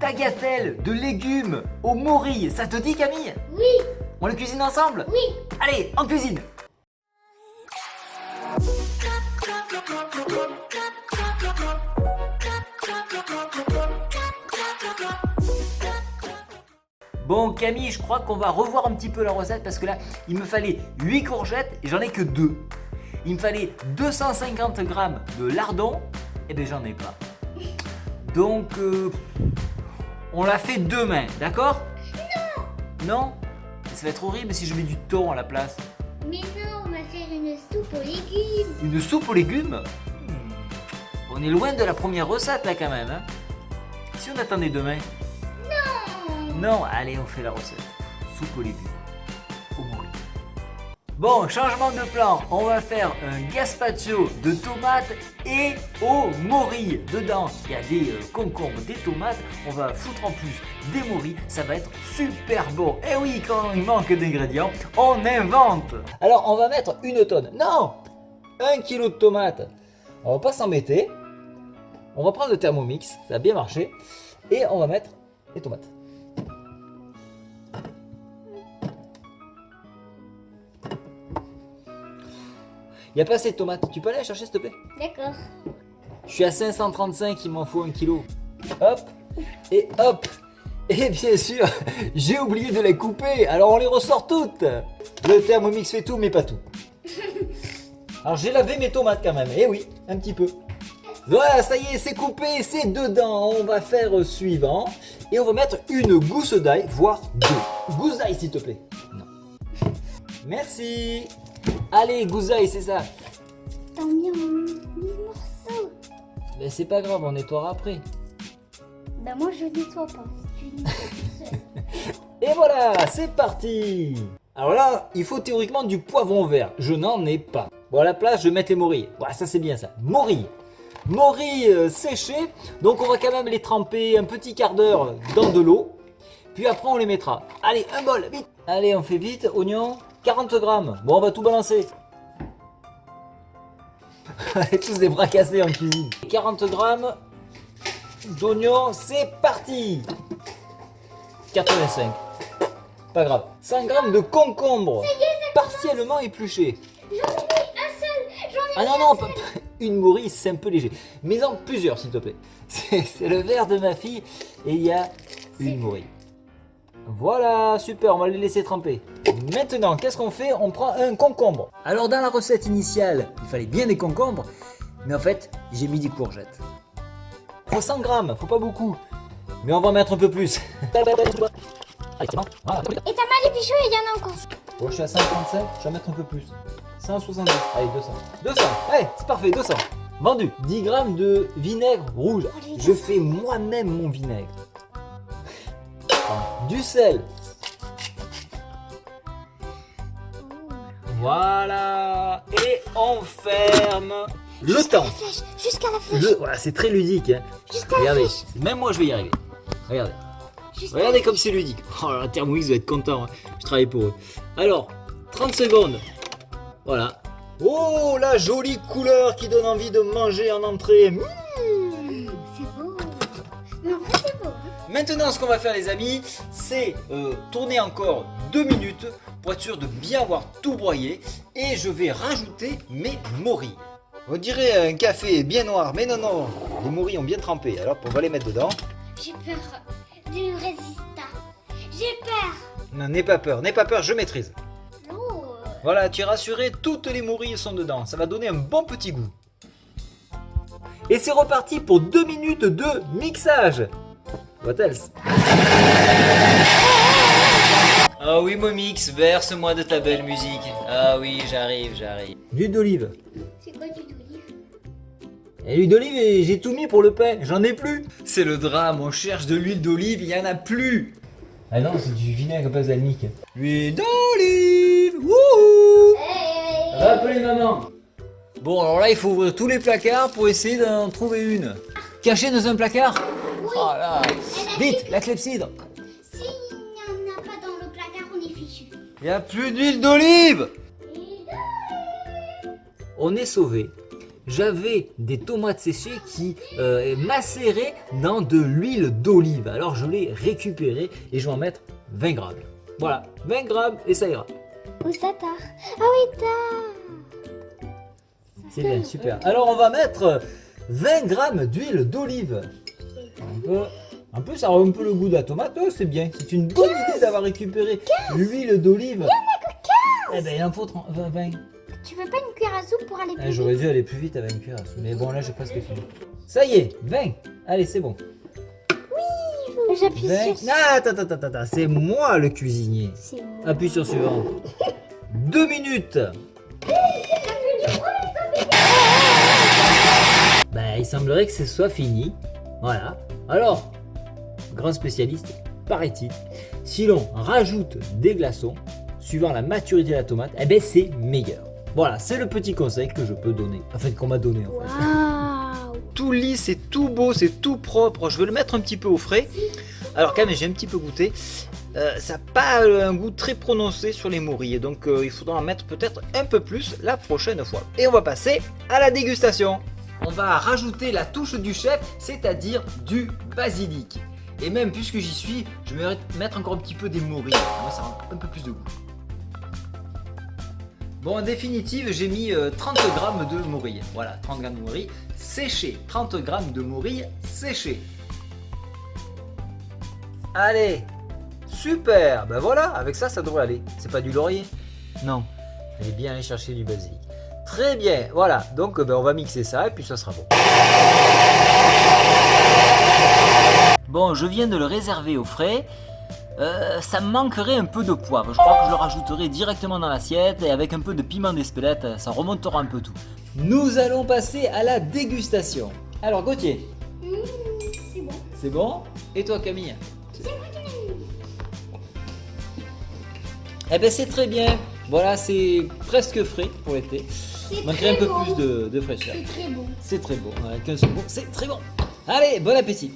tagliatelle de légumes au mori. Ça te dit, Camille? Oui, On le cuisine ensemble? oui. Allez, en cuisine! Bon Camille, je crois qu'on va revoir un petit peu la recette parce que là, il me fallait 8 courgettes et j'en ai que 2. Il me fallait 250 g de lardons, et bien j'en ai pas. Donc, on l'a fait demain, d'accord? Non! Non? Ça va être horrible si je mets du thon à la place. Mais non, on va faire une soupe aux légumes. Une soupe aux légumes? On est loin de la première recette là quand même. Hein? Si on attendait demain? Non, allez, on fait la recette. Soupe aux légumes. Au mori. Bon, changement de plan. On va faire un gazpacho de tomates et au mori. Dedans, il y a des concombres, des tomates. On va foutre en plus des moris. Ça va être super bon. Et oui, quand il manque d'ingrédients, on invente. Alors, on va mettre une tonne. Non, 1 kilo de tomates. On va pas s'embêter. On va prendre le Thermomix. Ça a bien marché. Et on va mettre les tomates. Il n'y a pas assez de tomates. Tu peux aller chercher s'il te plaît? D'accord. Je suis à 535, il m'en faut 1 kilo. Hop et hop. Et bien sûr, j'ai oublié de les couper. Alors on les ressort toutes. Le Thermomix fait tout, mais pas tout. Alors j'ai lavé mes tomates quand même. Eh oui, un petit peu. Voilà, ça y est, c'est coupé, c'est dedans. On va faire suivant. Et on va mettre une gousse d'ail, voire 2. Gousse d'ail s'il te plaît. Non. Merci. Allez, gousse d'ail, c'est ça. T'en mis en morceaux. Mais c'est pas grave, on nettoiera après. Ben moi je nettoie pas. Tu nettoies tout seul. Et voilà, c'est parti. Alors là, il faut théoriquement du poivron vert. Je n'en ai pas. Bon, à la place, je vais mettre les morilles. Voilà, ça c'est bien ça. Morilles. Morilles séchées. Donc on va quand même les tremper un petit quart d'heure dans de l'eau. Puis après, on les mettra. Allez, un bol, vite. Allez, on fait vite. Oignons, 40 grammes. Bon, on va tout balancer. On est tous des bras cassés en cuisine. 40 grammes d'oignons, c'est parti. 85. Pas grave. 100 grammes de concombre. Partiellement épluchés. J'en ai mis un seul. J'en ai Ah non, non, une morille, c'est un peu léger. Mets-en plusieurs, s'il te plaît. C'est le verre de ma fille et il y a une morille. Voilà, super, on va les laisser tremper. Maintenant, qu'est-ce qu'on fait? On prend un concombre. Alors, dans la recette initiale, il fallait bien des concombres, mais en fait, j'ai mis des courgettes. 300 grammes, faut pas beaucoup, mais on va en mettre un peu plus. Allez, c'est bon. Voilà. Et t'as mal épluché, il y en a encore. Bon, je suis à 135, je vais en mettre un peu plus. 170, allez, 200. 200, allez, c'est parfait, 200. Vendu. 10 grammes de vinaigre rouge. Je fais moi-même mon vinaigre. Du sel. Voilà. Et on ferme le temps. Jusqu'à la flèche. Voilà, c'est très ludique. Hein. Jusqu'à la Regardez, flèche. même moi je vais y arriver. Regardez. Jusqu'à Regardez comme c'est ludique. Oh là, Thermomix va être content. Hein. Je travaille pour eux. Alors, 30 secondes. Voilà. Oh, la jolie couleur qui donne envie de manger en entrée. C'est beau. Mais en vrai, c'est beau. Hein. Maintenant, ce qu'on va faire, les amis, c'est tourner encore 2 minutes pour être sûr de bien avoir tout broyé. Et je vais rajouter mes morilles. On dirait un café bien noir, mais non, non. Les morilles ont bien trempé. Alors, on va les mettre dedans. J'ai peur du résistant. J'ai peur. Non, n'aie pas peur, je maîtrise. Oh. Voilà, tu es rassuré, toutes les morilles sont dedans. Ça va donner un bon petit goût. Et c'est reparti pour 2 minutes de mixage. What else? Ah oui, Momix, verse-moi de ta belle musique. Ah oui, j'arrive. L'huile d'olive. C'est quoi du d'olive? Et l'huile d'olive, j'ai tout mis pour le pain, j'en ai plus. C'est le drame, on cherche de l'huile d'olive, il n'y en a plus. Ah non, c'est du vinaigre balsamique. L'huile d'olive, wouhou. Hey. Appelez maman. Bon, alors là, il faut ouvrir tous les placards pour essayer d'en trouver une. Cachée dans un placard? Oui. Oh là. Vite, la clepsydre. S'il n'y en a pas dans le placard, on est fichu. Il n'y a plus d'huile d'olive. On est sauvé. j'avais des tomates séchées qui macéraient dans de l'huile d'olive. Alors je l'ai récupéré et je vais en mettre 20 grammes. Voilà, 20 grammes et ça ira. Où ça tard? Ah oui, tard. C'est bien, super. Alors on va mettre 20 grammes d'huile d'olive. Un peu, ça rend un peu le goût de la tomate. Oh, c'est bien. C'est une bonne idée d'avoir récupéré l'huile d'olive. Il n'y en a que 15. Eh ben, il en faut 20. Tu veux pas une cuillère à soupe pour aller plus J'aurais vite? dû aller plus vite avec une cuillère à soupe. Mais bon, là, j'ai presque fini. Ça y est, 20. Allez, c'est bon. J'appuie 20. sur... Ah, attends. C'est moi le cuisinier. C'est bon. Appuie sur suivant. 2 minutes. Ben, il semblerait que ce soit fini. Voilà. Alors, grand spécialiste, paraît-il, si l'on rajoute des glaçons, suivant la maturité de la tomate, eh ben c'est meilleur. Voilà, c'est le petit conseil que je peux donner. Enfin, qu'on m'a donné en fait. Waouh. Tout lisse, c'est tout beau, c'est tout propre. Je vais le mettre un petit peu au frais. Alors quand même, j'ai un petit peu goûté. Ça n'a pas un goût très prononcé sur les morilles. Donc il faudra en mettre peut-être un peu plus la prochaine fois. Et on va passer à la dégustation. On va rajouter la touche du chef, c'est-à-dire du basilic. Et même puisque j'y suis, je vais mettre encore un petit peu des morilles. Moi, ça rend un peu plus de goût. Bon, en définitive, j'ai mis 30 grammes de morilles. Voilà, 30 grammes de morilles séchées. 30 grammes de morilles séchées. Allez, super. Ben voilà, avec ça, ça devrait aller. C'est pas du laurier? Non. Allez bien aller chercher du basilic. Très bien, voilà. Donc, on va mixer ça et puis ça sera bon. Bon, je viens de le réserver au frais. Ça me manquerait un peu de poivre. Je crois que je le rajouterai directement dans l'assiette et avec un peu de piment d'Espelette, ça remontera un peu tout. Nous allons passer à la dégustation. Alors Gauthier, C'est bon. c'est bon? Et toi Camille? C'est moi qui l'ai mis. Eh ben c'est très bien. Voilà, c'est presque frais pour l'été. C'est Manquerait un très peu bon. plus de fraîcheur. C'est très bon. C'est très bon. Avec un seul mot, c'est très bon. Allez, bon appétit.